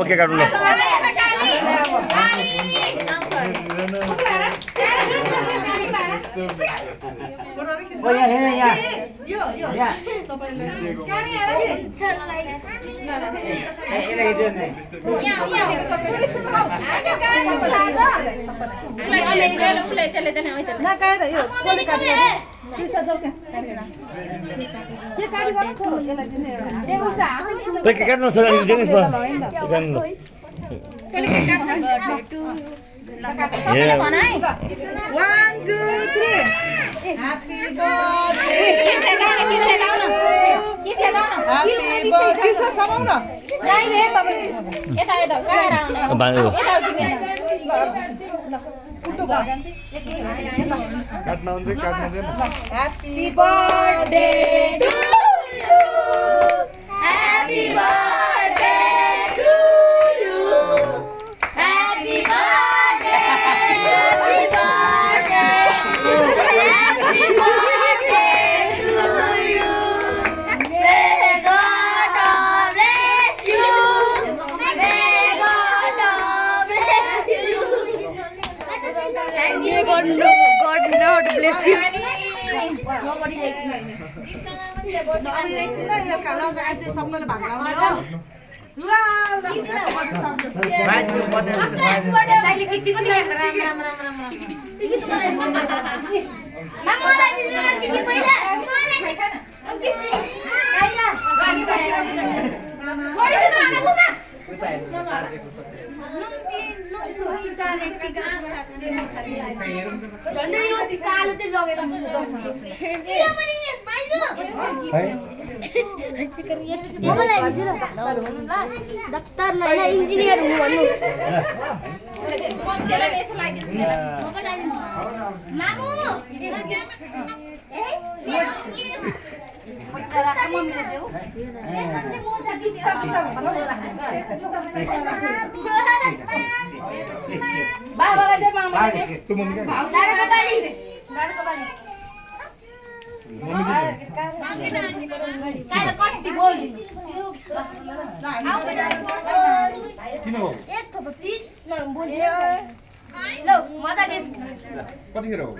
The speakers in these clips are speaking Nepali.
के काट्नु ल Happy birthday to you. Happy birthday to you. Happy birthday. Happy birthday. Happy birthday to you. May God bless you. May God bless you. Thank you. God not bless you. Nobody likes me. Nobody likes you. You can love the answer. Someone back down. दफ्तर में इंजीनियर हूँ मामू लो मजा के कतिखेर हो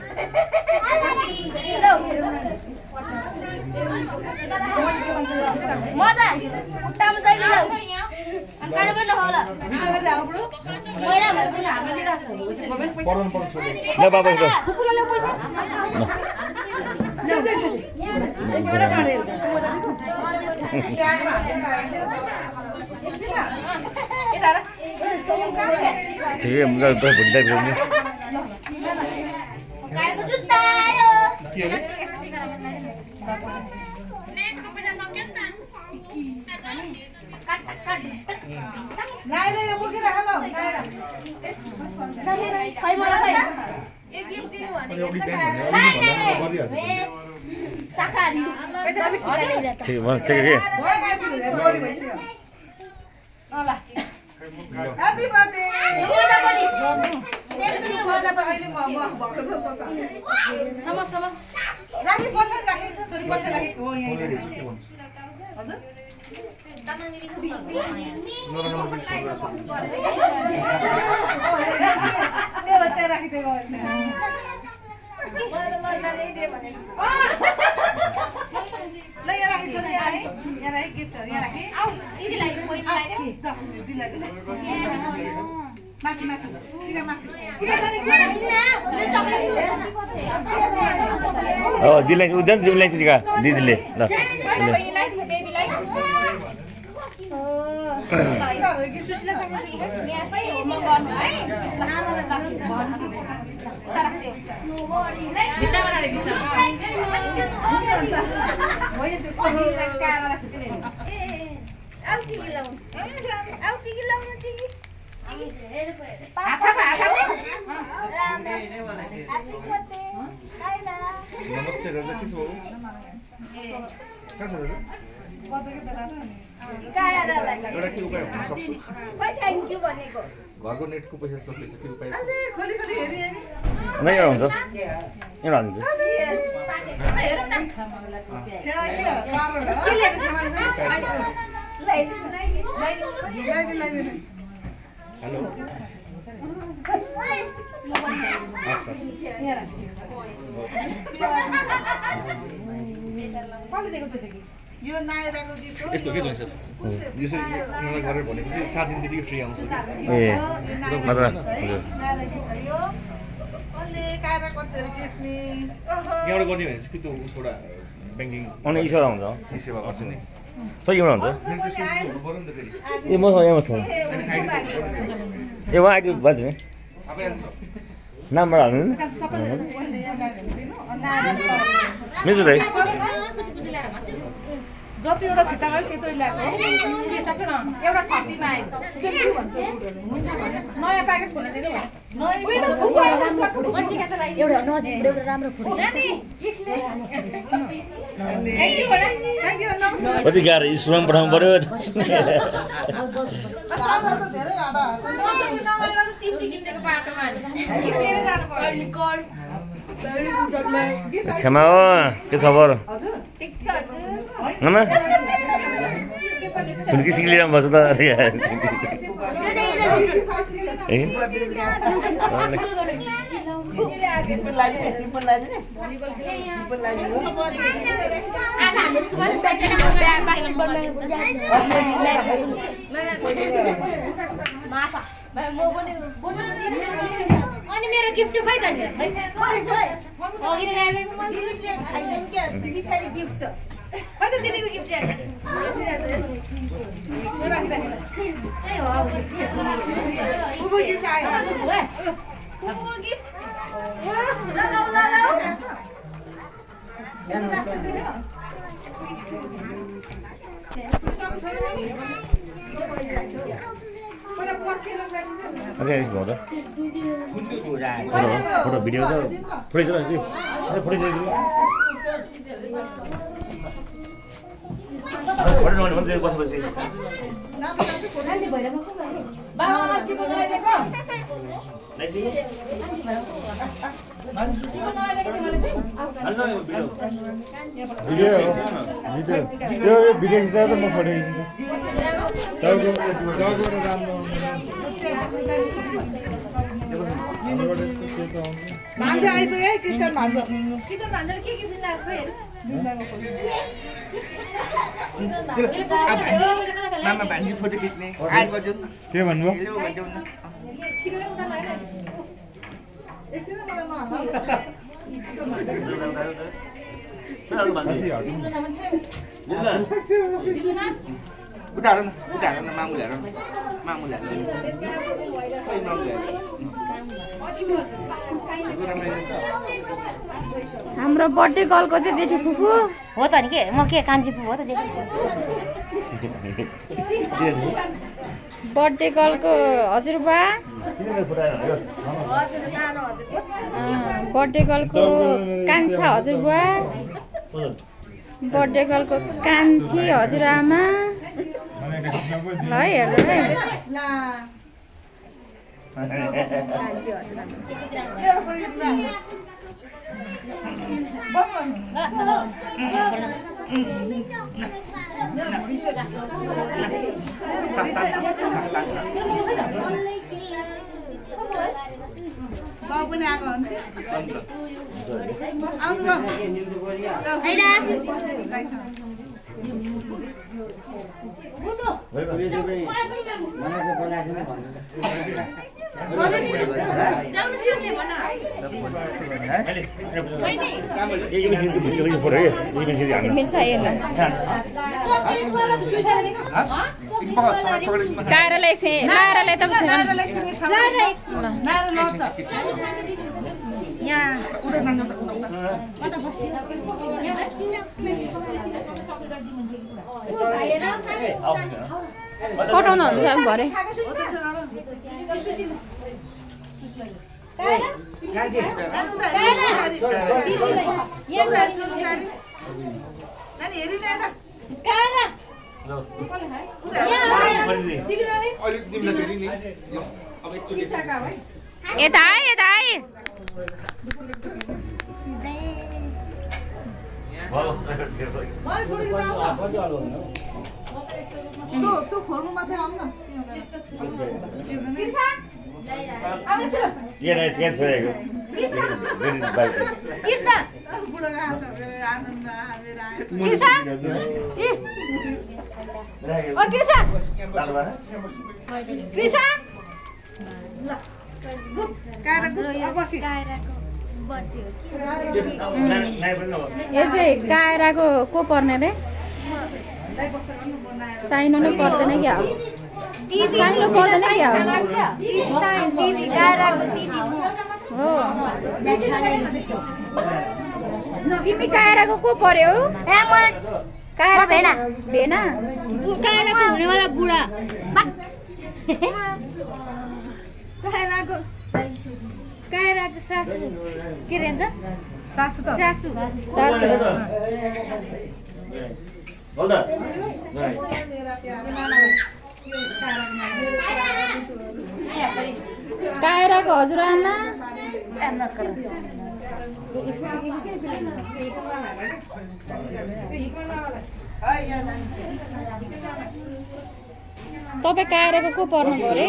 लो मजा उठामा चाहिँ लो अनि काले पनि होला भिडियो गरेर आउनु मैला भन्छ हामीले लिइराछ पढ्नु पर्छ ल बाबा ल खुकुला ल्याउ पैसा ल्याउ एउटा गाडी ठीक है मुझे तो बुढ़ा भी नहीं गाडीको जुत्ता आयो के रे नेटको पैसा सक्यो नि त नाइ नाइ यो बोकेर राख न खै मलाई खै एक गेम दिनु भने शाकाहारी ठीक है ठीक है भयो गाडी लोरी भइसक्यो ल ह्यापी बर्थडे मजा पनि सेल्फी मजा त अहिले म भएको छ त सम सम राखी पछाडि राखी छोरी पछाडि राखी हो यहाँ हजुर त्यो राखिदिएको ल यहाँ राखी छोरी यहाँ राखी गिफ्टहरू यहाँ राखी माथि माथि माथि दिदीलाई उद्धर दिदीलाई टिका दिदीले ल नमस्ते रजा के छ बाबु कहाँ छ रजा एउटा के उपाय हुन सक्छ घरको नेटको पैसा सकिएछ के उपाय छ नै हुन्छ एउटा हुन्छ हेलो यो नायराको गिफ्ट हो यस्तो के छ सर यसरी उनीलाई गरेर भनेपछि 7 दिनदेखि फ्री आउँछ ए मजा हजुर नायरा गिफ्ट हो यो ओले कारा कतेर गिफ्ट नि ओहो यहाँबाट गर्ने भने कि त्यो उसबाट ब्याङ्किङ अनि इसारा हुन्छ ई सेवा गर्छ नि सही एउटा हुन्छ हुनु पर्यो नि त फेरि ए म यहाँ छु ए उहाँ आइटु बाजु नि आफै आन्छ नामबाट हाल्नु सबैले ओले यहाँ दिनु नायरा मिल्छ दाइ जति एउटा फिटा भयो त्यति ल्याएको एउटा थपीमा आएको नयाँ प्याकेट खोलेर दिनु एउटा नजिक एउटा राम्रो फुल कति गाह्रो स्कुलमा पठाउनु पर्यो चिप्टी किनेको बाटोमा किनेर जानु पर्यो क्षमा हो के खबर नाम सुनकी सिक्की लिइरहनु भएको छ त ए अनि मेरो गिफ्ट खै त अघि नै ल्याएर गिफ्ट छ खै त दिदीको गिफ्ट चाहिँ हो बुबु गिफ्ट आयो अझै यसो भयो त फोटो भिडियो त फुटेछ र फुटेछ फोटो नभने भने बस्नुपर्छ बाबा अस्तिको नआइदिएको यो भिडियो खिचाएर त म फोटो खिच्छु भान्जा आइपुग्यो है किचन भान्जा किचन भान्जाले के दिनु मामा भान्जी फोटो खिच्ने आएको छु के भन्नुभयो एकछिन मलाई नहाल्नु उता हाल न मामुले हाल सही मामुले हाम्रो बर्थडे गर्लको चाहिँ जेठी फुपू हो त नि के म के कान्छी फुपू हो त जेठी बर्थडे गर्लको हजुरबा बर्थडे गर्लको कान्छा हजुरबा बर्थडे गर्लको कान्छी हजुरआमा ल हेर्नु है बाउ पनि आएको हो नि आउनु भयो कायरालाई चाहिँ लारालाई त कटाउनु हुन्छ भरे यता आए तो खोल्नु मात्रै आउन यो चाहिँ कायराको को पर्ने रे साइनो नै पर्दैन क्या हो साइनो पर्दैन क्या हो तिमी कायराको को पर्यो कायरा भेना भेना कायराको हुनेवाला बुढा कायराको सासू के रे भन्छ सासू कायराको हजुरआमा तपाईँ कायराको को पर्नु भयो रे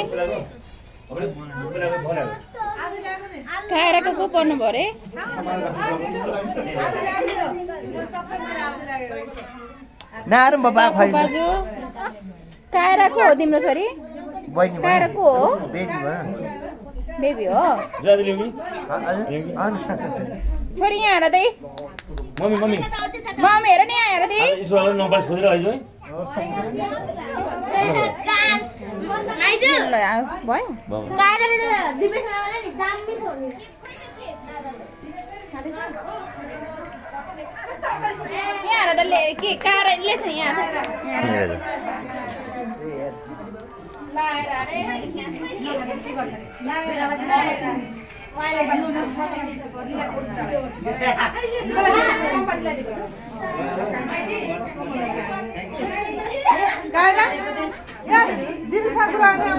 कायराको को पर्नु भयो रे बाजु कायराको हो तिम्रो छोरी कायराको हो बेबी हो छोरी यहाँ हेर दे मम्मी हेर नि यहाँ हेर दे यहाँ हेर त के कायराले छ यहाँ दिदी साकुरा भयो